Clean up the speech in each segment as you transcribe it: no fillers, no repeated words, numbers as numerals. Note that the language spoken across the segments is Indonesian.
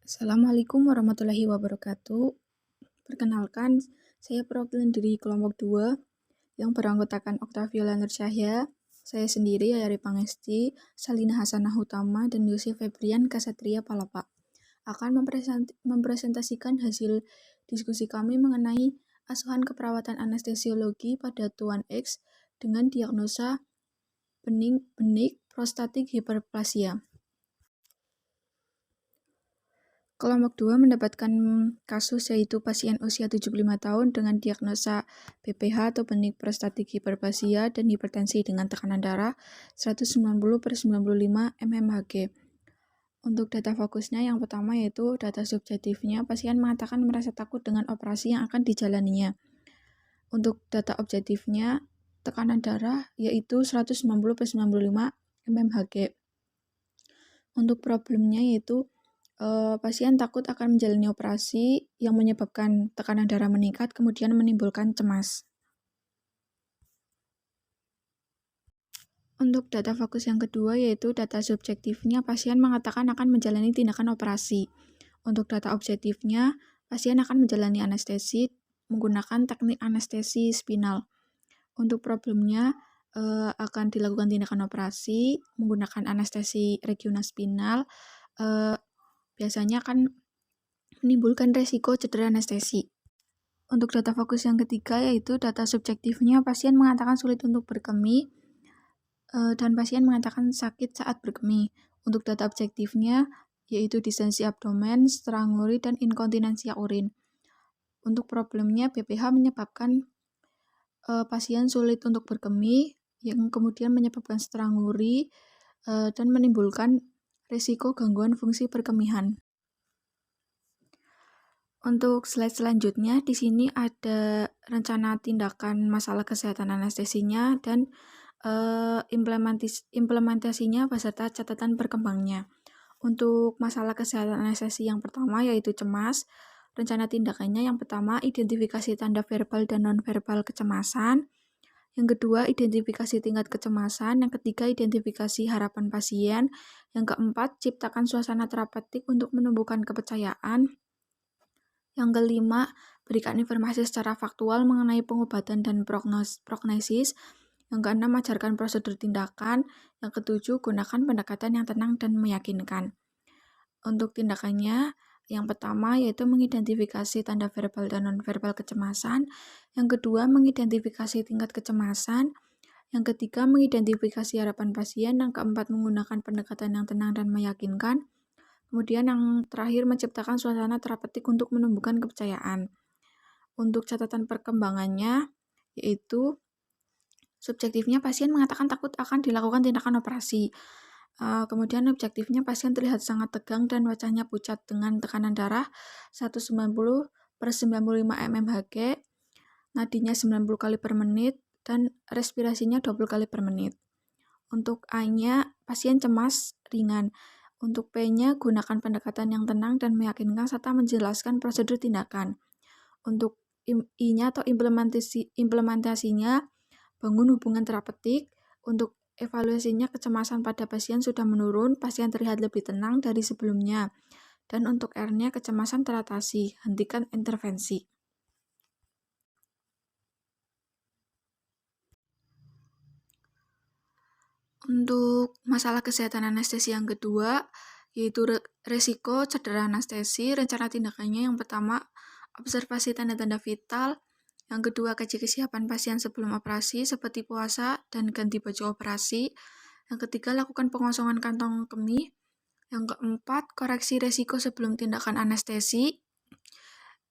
Assalamualaikum warahmatullahi wabarakatuh. Perkenalkan, saya perwakilan dari kelompok 2 yang beranggotakan Oktaviola Nurcahya, saya sendiri Yayari Pangesti, Salina Hasanah Utama, dan Yosef Febrian Kasatria Palapa akan mempresentasikan hasil diskusi kami mengenai asuhan keperawatan anestesiologi pada Tuan X dengan diagnosa benik prostatik hiperplasia. Kelompok 2 mendapatkan kasus yaitu pasien usia 75 tahun dengan diagnosa BPH atau benik prostatik hiperplasia dan hipertensi dengan tekanan darah 190/95 mmHg. Untuk data fokusnya yang pertama yaitu data subjektifnya, pasien mengatakan merasa takut dengan operasi yang akan dijalaninya. Untuk data objektifnya, tekanan darah yaitu 190/95 mmHg. Untuk problemnya yaitu pasien takut akan menjalani operasi yang menyebabkan tekanan darah meningkat, kemudian menimbulkan cemas. Untuk data fokus yang kedua yaitu data subjektifnya, pasien mengatakan akan menjalani tindakan operasi. Untuk data objektifnya, pasien akan menjalani anestesi menggunakan teknik anestesi spinal. Untuk problemnya, akan dilakukan tindakan operasi menggunakan anestesi regional spinal, biasanya akan menimbulkan resiko cedera anestesi. Untuk data fokus yang ketiga yaitu data subjektifnya, pasien mengatakan sulit untuk berkemih dan pasien mengatakan sakit saat berkemih. Untuk data objektifnya yaitu distensi abdomen, stranguri, dan inkontinensia urin. Untuk problemnya, BPH menyebabkan pasien sulit untuk berkemih, yang kemudian menyebabkan stranguri dan menimbulkan risiko gangguan fungsi perkemihan. Untuk slide selanjutnya, di sini ada rencana tindakan masalah kesehatan anestesinya dan implementasinya beserta catatan berkembangnya. Untuk masalah kesehatan anestesi yang pertama yaitu cemas, rencana tindakannya yang pertama identifikasi tanda verbal dan nonverbal kecemasan, yang kedua identifikasi tingkat kecemasan, yang ketiga identifikasi harapan pasien, yang keempat ciptakan suasana terapeutik untuk menumbuhkan kepercayaan, yang kelima, berikan informasi secara faktual mengenai pengobatan dan prognosis. Yang keenam, ajarkan prosedur tindakan. Yang ketujuh, gunakan pendekatan yang tenang dan meyakinkan. Untuk tindakannya, yang pertama yaitu mengidentifikasi tanda verbal dan nonverbal kecemasan. Yang kedua, mengidentifikasi tingkat kecemasan. Yang ketiga, mengidentifikasi harapan pasien. Yang keempat, menggunakan pendekatan yang tenang dan meyakinkan. Kemudian yang terakhir, menciptakan suasana terapeutik untuk menumbuhkan kepercayaan. Untuk catatan perkembangannya, yaitu subjektifnya pasien mengatakan takut akan dilakukan tindakan operasi. Kemudian objektifnya pasien terlihat sangat tegang dan wajahnya pucat dengan tekanan darah 190/95 mmHg, nadinya 90 kali per menit, dan respirasinya 20 kali per menit. Untuk A-nya, pasien cemas ringan. Untuk P-nya, gunakan pendekatan yang tenang dan meyakinkan serta menjelaskan prosedur tindakan. Untuk I-nya atau implementasinya, bangun hubungan terapeutik. Untuk evaluasinya, kecemasan pada pasien sudah menurun, pasien terlihat lebih tenang dari sebelumnya. Dan untuk R-nya, kecemasan teratasi, hentikan intervensi. Untuk masalah kesehatan anestesi yang kedua, yaitu resiko cedera anestesi, rencana tindakannya yang pertama, observasi tanda-tanda vital, yang kedua, kaji kesiapan pasien sebelum operasi seperti puasa dan ganti baju operasi, yang ketiga, lakukan pengosongan kantong kemih, yang keempat, koreksi resiko sebelum tindakan anestesi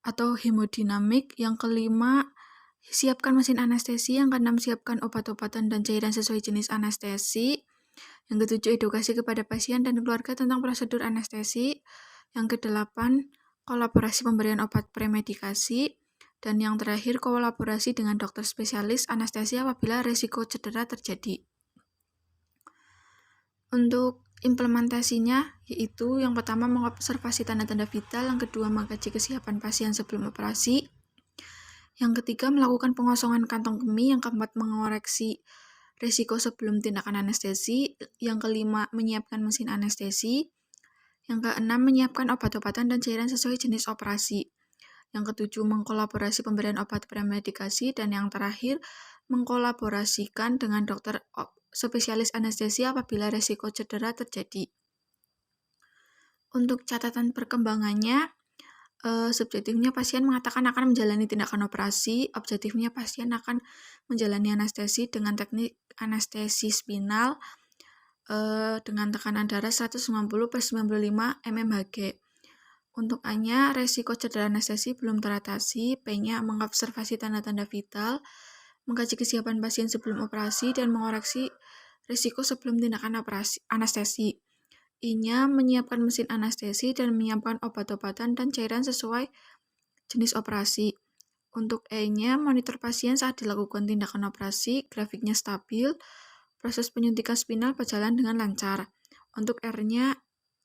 atau hemodinamik, yang kelima, siapkan mesin anestesi, yang keenam, siapkan obat-obatan dan cairan sesuai jenis anestesi, yang ketujuh, edukasi kepada pasien dan keluarga tentang prosedur anestesi, yang kedelapan, kolaborasi pemberian obat premedikasi, dan yang terakhir, kolaborasi dengan dokter spesialis anestesi apabila risiko cedera terjadi. Untuk implementasinya, yaitu yang pertama mengobservasi tanda-tanda vital, yang kedua mengkaji kesiapan pasien sebelum operasi, yang ketiga melakukan pengosongan kantong kemih, yang keempat mengoreksi risiko sebelum tindakan anestesi, yang kelima menyiapkan mesin anestesi, Yang keenam, menyiapkan obat-obatan dan cairan sesuai jenis operasi. Yang ketujuh, mengkolaborasi pemberian obat premedikasi. Dan yang terakhir, mengkolaborasikan dengan dokter spesialis anestesi apabila resiko cedera terjadi. Untuk catatan perkembangannya, subjektifnya pasien mengatakan akan menjalani tindakan operasi, objektifnya pasien akan menjalani anestesi dengan teknik anestesi spinal dengan tekanan darah 190/95 mmHg. Untuk A-nya, resiko cedera anestesi belum teratasi. P-nya, mengobservasi tanda-tanda vital, mengkaji kesiapan pasien sebelum operasi, dan mengoreksi risiko sebelum tindakan operasi anestesi. I-nya, menyiapkan mesin anestesi dan menyiapkan obat-obatan dan cairan sesuai jenis operasi. Untuk E-nya, monitor pasien saat dilakukan tindakan operasi, grafiknya stabil, proses penyuntikan spinal berjalan dengan lancar. Untuk R-nya,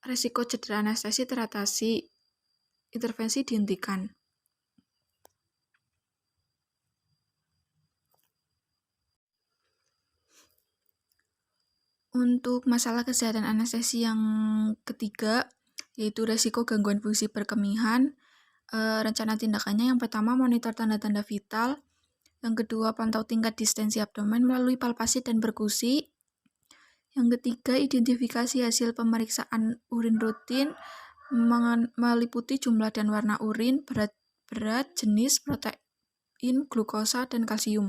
risiko cedera anestesi teratasi, intervensi dihentikan. Untuk masalah kesehatan anestesi yang ketiga, yaitu resiko gangguan fungsi perkemihan, rencana tindakannya yang pertama, monitor tanda-tanda vital. Yang kedua, pantau tingkat distensi abdomen melalui palpasi dan perkusi. Yang ketiga, identifikasi hasil pemeriksaan urin rutin meliputi jumlah dan warna urin, berat, jenis, protein, glukosa, dan kalsium.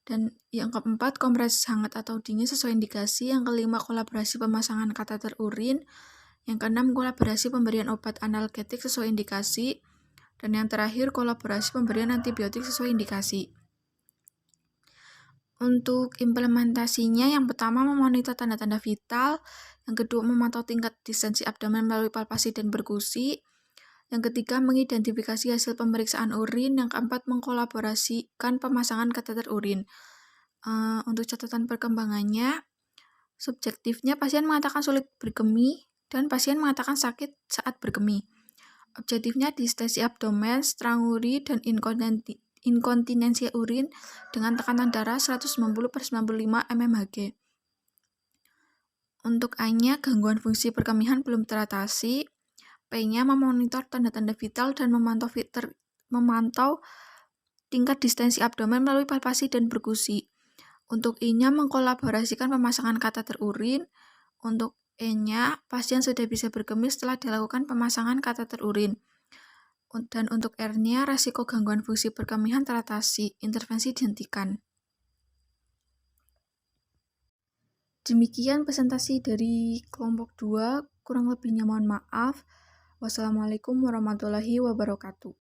Dan yang keempat, kompresi hangat atau dingin sesuai indikasi. Yang kelima, kolaborasi pemasangan kateter urin. Yang keenam, kolaborasi pemberian obat analgetik sesuai indikasi. Dan yang terakhir, kolaborasi pemberian antibiotik sesuai indikasi. Untuk implementasinya, yang pertama, memonitor tanda-tanda vital. Yang kedua, memantau tingkat distensi abdomen melalui palpasi dan perkusi. Yang ketiga, mengidentifikasi hasil pemeriksaan urin. Yang keempat, mengkolaborasikan pemasangan kateter urin. Untuk catatan perkembangannya, subjektifnya pasien mengatakan sulit berkemih dan pasien mengatakan sakit saat berkemih. Objektifnya distensi abdomen, stranguri, dan inkontinensi urin dengan tekanan darah 190/95 mmHg. Untuk A-nya, gangguan fungsi perkemihan belum teratasi. P-nya, memonitor tanda-tanda vital dan memantau tingkat distensi abdomen melalui palpasi dan perkusi. Untuk I-nya, mengkolaborasikan pemasangan kateter urin. Untuk E-nya, pasien sudah bisa berkemih setelah dilakukan pemasangan kateter urin. Dan untuk R-nya, resiko gangguan fungsi perkemihan teratasi, intervensi dihentikan. Demikian presentasi dari kelompok 2, kurang lebihnya mohon maaf. Wassalamualaikum warahmatullahi wabarakatuh.